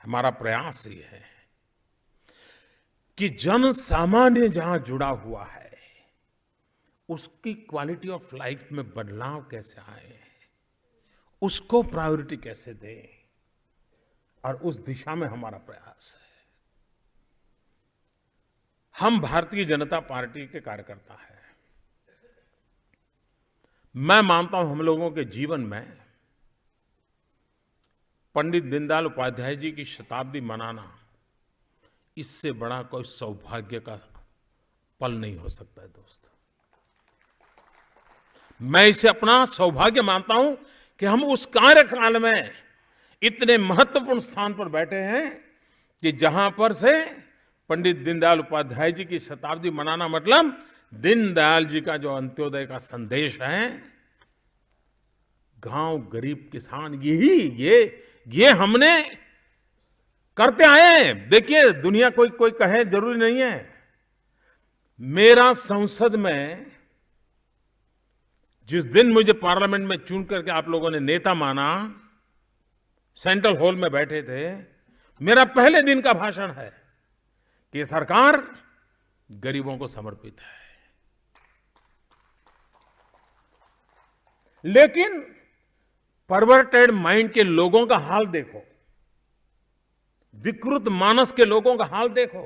हमारा प्रयास ये है कि जन सामान्य जहां जुड़ा हुआ है उसकी क्वालिटी ऑफ लाइफ में बदलाव कैसे आए, उसको प्रायोरिटी कैसे दें, और उस दिशा में हमारा प्रयास है। हम भारतीय जनता पार्टी के कार्यकर्ता हैं। मैं मानता हूं हम लोगों के जीवन में पंडित दीनदयाल उपाध्याय जी की शताब्दी मनाना, इससे बड़ा कोई सौभाग्य का पल नहीं हो सकता है दोस्त। मैं इसे अपना सौभाग्य मानता हूं कि हम उस कार्यकाल में इतने महत्वपूर्ण स्थान पर बैठे हैं कि जहां पर से पंडित दीनदयाल उपाध्याय जी की शताब्दी मनाना मतलब दीनदयाल जी का जो अंत्योदय का संदेश है, गांव गरीब किसान, ये हमने करते आए हैं। देखिए, दुनिया कोई कहे जरूरी नहीं है। मेरा संसद में जिस दिन मुझे पार्लियामेंट में चुन करके आप लोगों ने नेता माना, सेंट्रल हॉल में बैठे थे, मेरा पहले दिन का भाषण है कि सरकार गरीबों को समर्पित है। लेकिन परवर्टेड माइंड के लोगों का हाल देखो, विकृत मानस के लोगों का हाल देखो।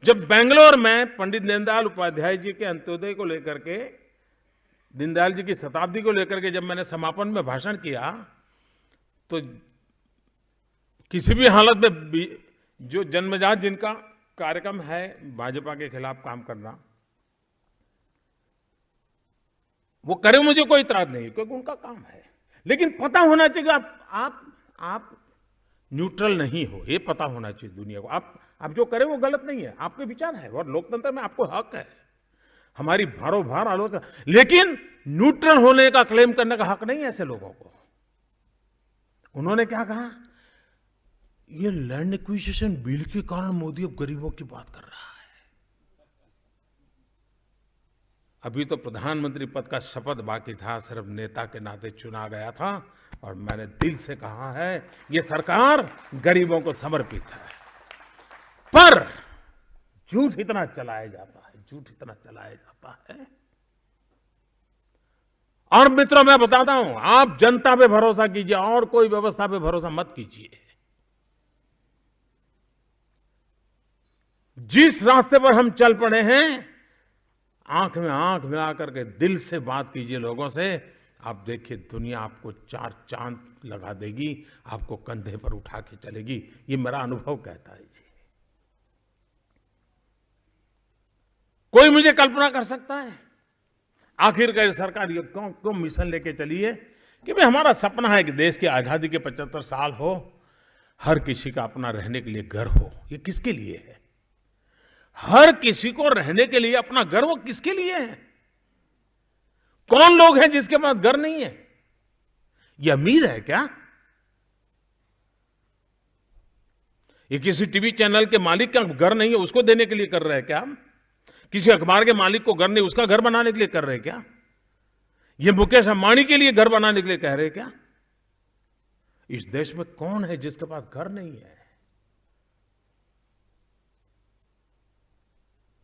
जब बेंगलोर में पंडित दीनदयाल उपाध्याय जी के अंत्योदय को लेकर के, दीनदयाल जी की शताब्दी को लेकर के जब मैंने समापन में भाषण किया, तो किसी भी हालत में जो जन्मजात जिनका कार्यक्रम है भाजपा के खिलाफ काम करना, वो करे, मुझे कोई इतराज नहीं, क्योंकि उनका काम है। लेकिन पता होना चाहिए आप न्यूट्रल नहीं हो, ये पता होना चाहिए दुनिया को। आप जो करें वो गलत नहीं है, आपके विचार है और लोकतंत्र में आपको हक है, हमारी भारों भार आलोचना, लेकिन न्यूट्रल होने का क्लेम करने का हक नहीं है ऐसे लोगों को। उन्होंने क्या कहा, ये लैंड एक्विजिशन बिल के कारण मोदी अब गरीबों की बात कर रहा है। अभी तो प्रधानमंत्री पद का शपथ बाकी था, सिर्फ नेता के नाते चुना गया था, और मैंने दिल से कहा है ये सरकार गरीबों को समर्पित है। पर झूठ इतना चलाया जाता है, झूठ इतना चलाया जाता है। और मित्रों, मैं बताता हूं, आप जनता पे भरोसा कीजिए और कोई व्यवस्था पे भरोसा मत कीजिए। जिस रास्ते पर हम चल पड़े हैं, आंख में आंख मिला करके दिल से बात कीजिए लोगों से, आप देखिए दुनिया आपको चार चांद लगा देगी, आपको कंधे पर उठा के चलेगी। ये मेरा अनुभव कहता है जी। कोई मुझे कल्पना कर सकता है आखिरकार सरकार ये क्यों मिशन लेके चली है कि भाई हमारा सपना है कि देश की आजादी के 75 साल हो, हर किसी का अपना रहने के लिए घर हो। ये किसके लिए है? हर किसी को रहने के लिए अपना घर, वो किसके लिए है? कौन लोग हैं जिसके पास घर नहीं है? ये अमीर है क्या? ये किसी टीवी चैनल के मालिक का घर नहीं है, उसको देने के लिए कर रहे हैं क्या? किसी अखबार के मालिक को घर नहीं, उसका घर बनाने के लिए कर रहे हैं क्या? ये मुकेश अंबानी के लिए घर बनाने के लिए कह रहे हैं क्या? इस देश में कौन है जिसके पास घर नहीं है?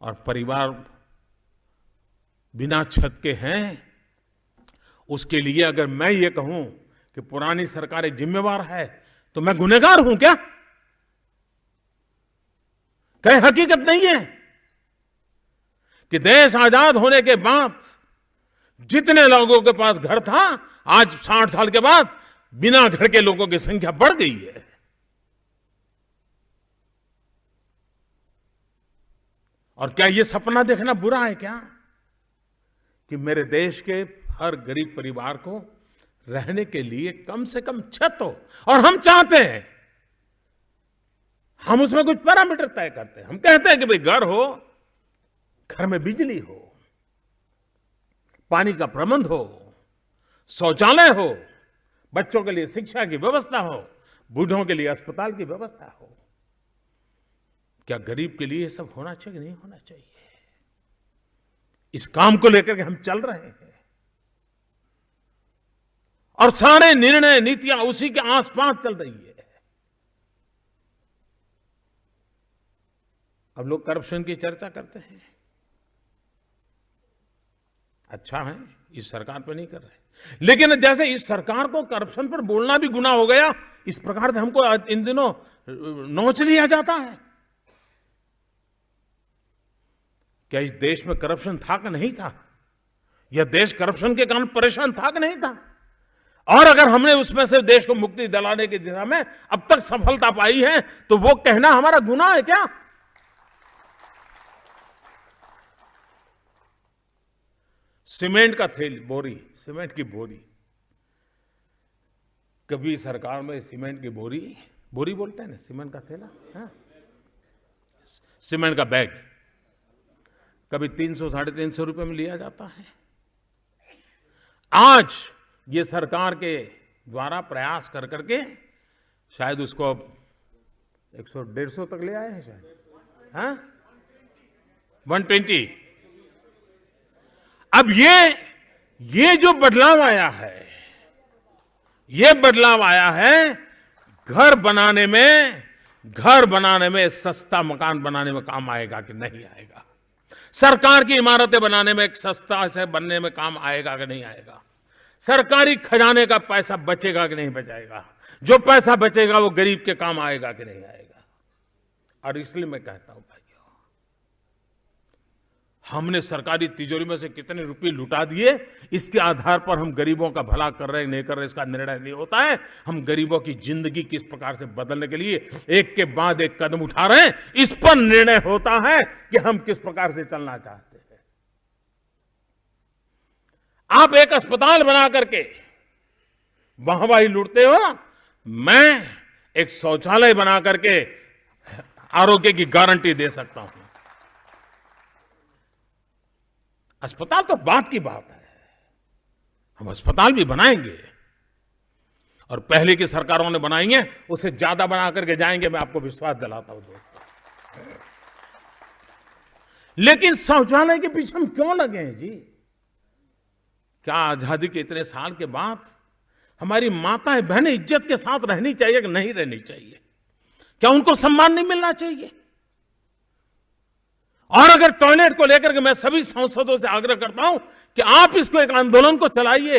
और परिवार बिना छत के हैं, उसके लिए अगर मैं ये कहूं कि पुरानी सरकारें जिम्मेवार है, तो मैं गुनहगार हूं क्या? कहीं हकीकत नहीं है कि देश आजाद होने के बाद जितने लोगों के पास घर था, आज 60 साल के बाद बिना घर के लोगों की संख्या बढ़ गई है। और क्या ये सपना देखना बुरा है क्या कि मेरे देश के हर गरीब परिवार को रहने के लिए कम से कम छत हो? और हम चाहते हैं, हम उसमें कुछ पैरामीटर तय करते हैं। हम कहते हैं कि भाई घर हो, घर में बिजली हो, पानी का प्रबंध हो, शौचालय हो, बच्चों के लिए शिक्षा की व्यवस्था हो, बूढ़ों के लिए अस्पताल की व्यवस्था हो। क्या गरीब के लिए ये सब होना चाहिए? नहीं होना चाहिए। इस काम को लेकर के हम चल रहे हैं और सारे निर्णय नीतियां उसी के आसपास चल रही है। अब लोग करप्शन की चर्चा करते हैं। अच्छा है, इस सरकार पे नहीं कर रहे, लेकिन जैसे इस सरकार को करप्शन पर बोलना भी गुनाह हो गया, इस प्रकार से हमको इन दिनों नोच लिया जाता है। क्या इस देश में करप्शन था कि नहीं था? यह देश करप्शन के कारण परेशान था कि नहीं था? और अगर हमने उसमें से देश को मुक्ति दिलाने की दिशा में अब तक सफलता पाई है, तो वो कहना हमारा गुनाह है क्या? सीमेंट का थैली, बोरी, सीमेंट की बोरी, कभी सरकार में सीमेंट की बोरी, बोरी बोलते हैं ना, सीमेंट का थैला, हाँ? सीमेंट का बैग कभी 300 साढ़े 300 रुपए में लिया जाता है। आज ये सरकार के द्वारा प्रयास कर करके शायद उसको 100-150 तक ले आए हैं शायद, हाँ? 120। अब ये जो बदलाव आया है, ये बदलाव आया है घर बनाने में, सस्ता मकान बनाने में काम आएगा कि नहीं आएगा? सरकार की इमारतें बनाने में सस्ता से बनने में काम आएगा कि नहीं आएगा? सरकारी खजाने का पैसा बचेगा कि नहीं बचेगा? जो पैसा बचेगा वो गरीब के काम आएगा कि नहीं आएगा? और इसलिए मैं कहता हूं भाइयों, हमने सरकारी तिजोरी में से कितने रुपए लुटा दिए, इसके आधार पर हम गरीबों का भला कर रहे हैं नहीं कर रहे इसका निर्णय नहीं होता है। हम गरीबों की जिंदगी किस प्रकार से बदलने के लिए एक के बाद एक कदम उठा रहे हैं, इस पर निर्णय होता है कि हम किस प्रकार से चलना चाहते हैं। आप एक अस्पताल बना करके वाहवाही लूटते हो, मैं एक शौचालय बना करके आरोग्य की गारंटी दे सकता हूं। अस्पताल तो बात की बात है, हम अस्पताल भी बनाएंगे और पहले की सरकारों ने बनाई है उससे ज्यादा बना करके जाएंगे, मैं आपको विश्वास दिलाता हूं दोस्तों। लेकिन शौचालय के पीछे हम क्यों लगे हैं जी? क्या आजादी के इतने साल के बाद हमारी माताएं बहनें इज्जत के साथ रहनी चाहिए कि नहीं रहनी चाहिए? क्या उनको सम्मान नहीं मिलना चाहिए? और अगर टॉयलेट को लेकर के मैं सभी सांसदों से आग्रह करता हूं कि आप इसको एक आंदोलन को चलाइए,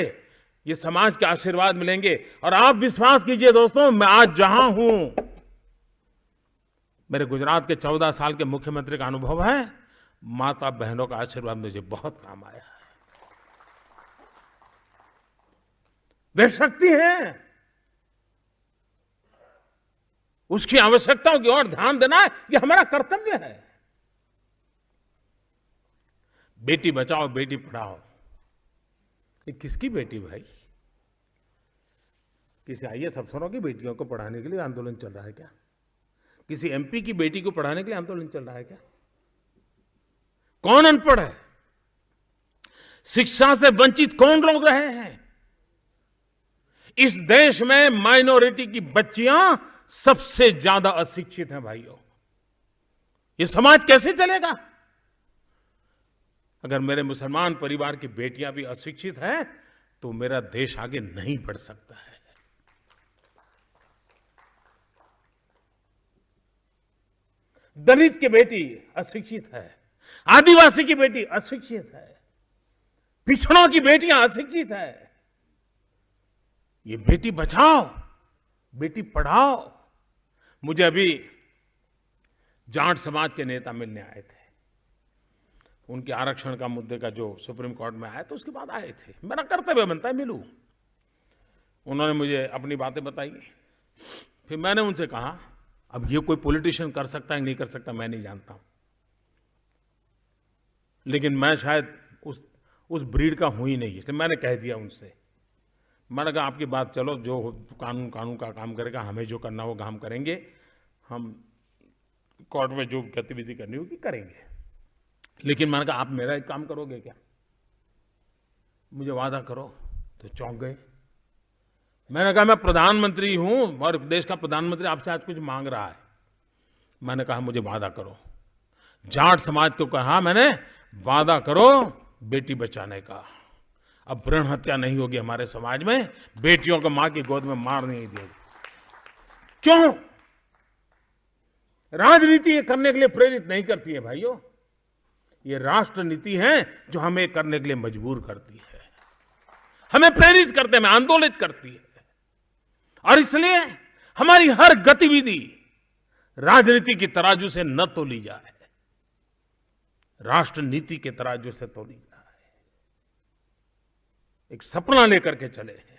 ये समाज के आशीर्वाद मिलेंगे। और आप विश्वास कीजिए दोस्तों, मैं आज जहां हूं, मेरे गुजरात के 14 साल के मुख्यमंत्री का अनुभव है, माता बहनों का आशीर्वाद मुझे बहुत काम आया है। वे शक्ति है, उसकी आवश्यकताओं की ओर ध्यान देना यह हमारा कर्तव्य है। बेटी बचाओ बेटी पढ़ाओ, ये किसकी बेटी भाई? किसी आईएएस अफसरों की बेटियों को पढ़ाने के लिए आंदोलन चल रहा है क्या? किसी एमपी की बेटी को पढ़ाने के लिए आंदोलन चल रहा है क्या? कौन अनपढ़ है? शिक्षा से वंचित कौन लोग रहे हैं? इस देश में माइनॉरिटी की बच्चियां सबसे ज्यादा अशिक्षित हैं भाइयों। ये समाज कैसे चलेगा? अगर मेरे मुसलमान परिवार की बेटियां भी अशिक्षित हैं तो मेरा देश आगे नहीं बढ़ सकता है। दलित की बेटी अशिक्षित है, आदिवासी की बेटी अशिक्षित है, पिछड़ों की बेटियां अशिक्षित है। ये बेटी बचाओ बेटी पढ़ाओ। मुझे अभी जाट समाज के नेता मिलने आए थे, उनके आरक्षण का मुद्दे का जो सुप्रीम कोर्ट में आया तो उसके बाद आए थे। मेरा कर्तव्य बनता है मिलूं। उन्होंने मुझे अपनी बातें बताई, फिर मैंने उनसे कहा अब ये कोई पॉलिटिशियन कर सकता है नहीं कर सकता मैं नहीं जानता हूं, लेकिन मैं शायद उस ब्रीड का हूं ही नहीं, इसलिए मैंने कह दिया उनसे। मैंने कहा आपकी बात चलो, जो कानून का काम करेगा, हमें जो करना होगा हम करेंगे, हम कोर्ट में जो गतिविधि करनी होगी करेंगे। लेकिन मैंने कहा आप मेरा एक काम करोगे क्या? मुझे वादा करो। तो चौंक गए। मैंने कहा मैं प्रधानमंत्री हूं और देश का प्रधानमंत्री आपसे आज कुछ मांग रहा है। मैंने कहा मुझे वादा करो। जाट समाज को कहा मैंने, वादा करो बेटी बचाने का। अब भ्रूण हत्या नहीं होगी हमारे समाज में, बेटियों को मां की गोद में मार नहीं देगी। क्यों? राजनीति ये करने के लिए प्रेरित नहीं करती है भाइयों। ये राष्ट्र नीति है जो हमें करने के लिए मजबूर करती है, हमें प्रेरित करते, हमें आंदोलित करती है। और इसलिए हमारी हर गतिविधि राजनीति की तराजू से न तोली जाए, राष्ट्र नीति के तराजू से तोली जाए। एक सपना लेकर के चले हैं।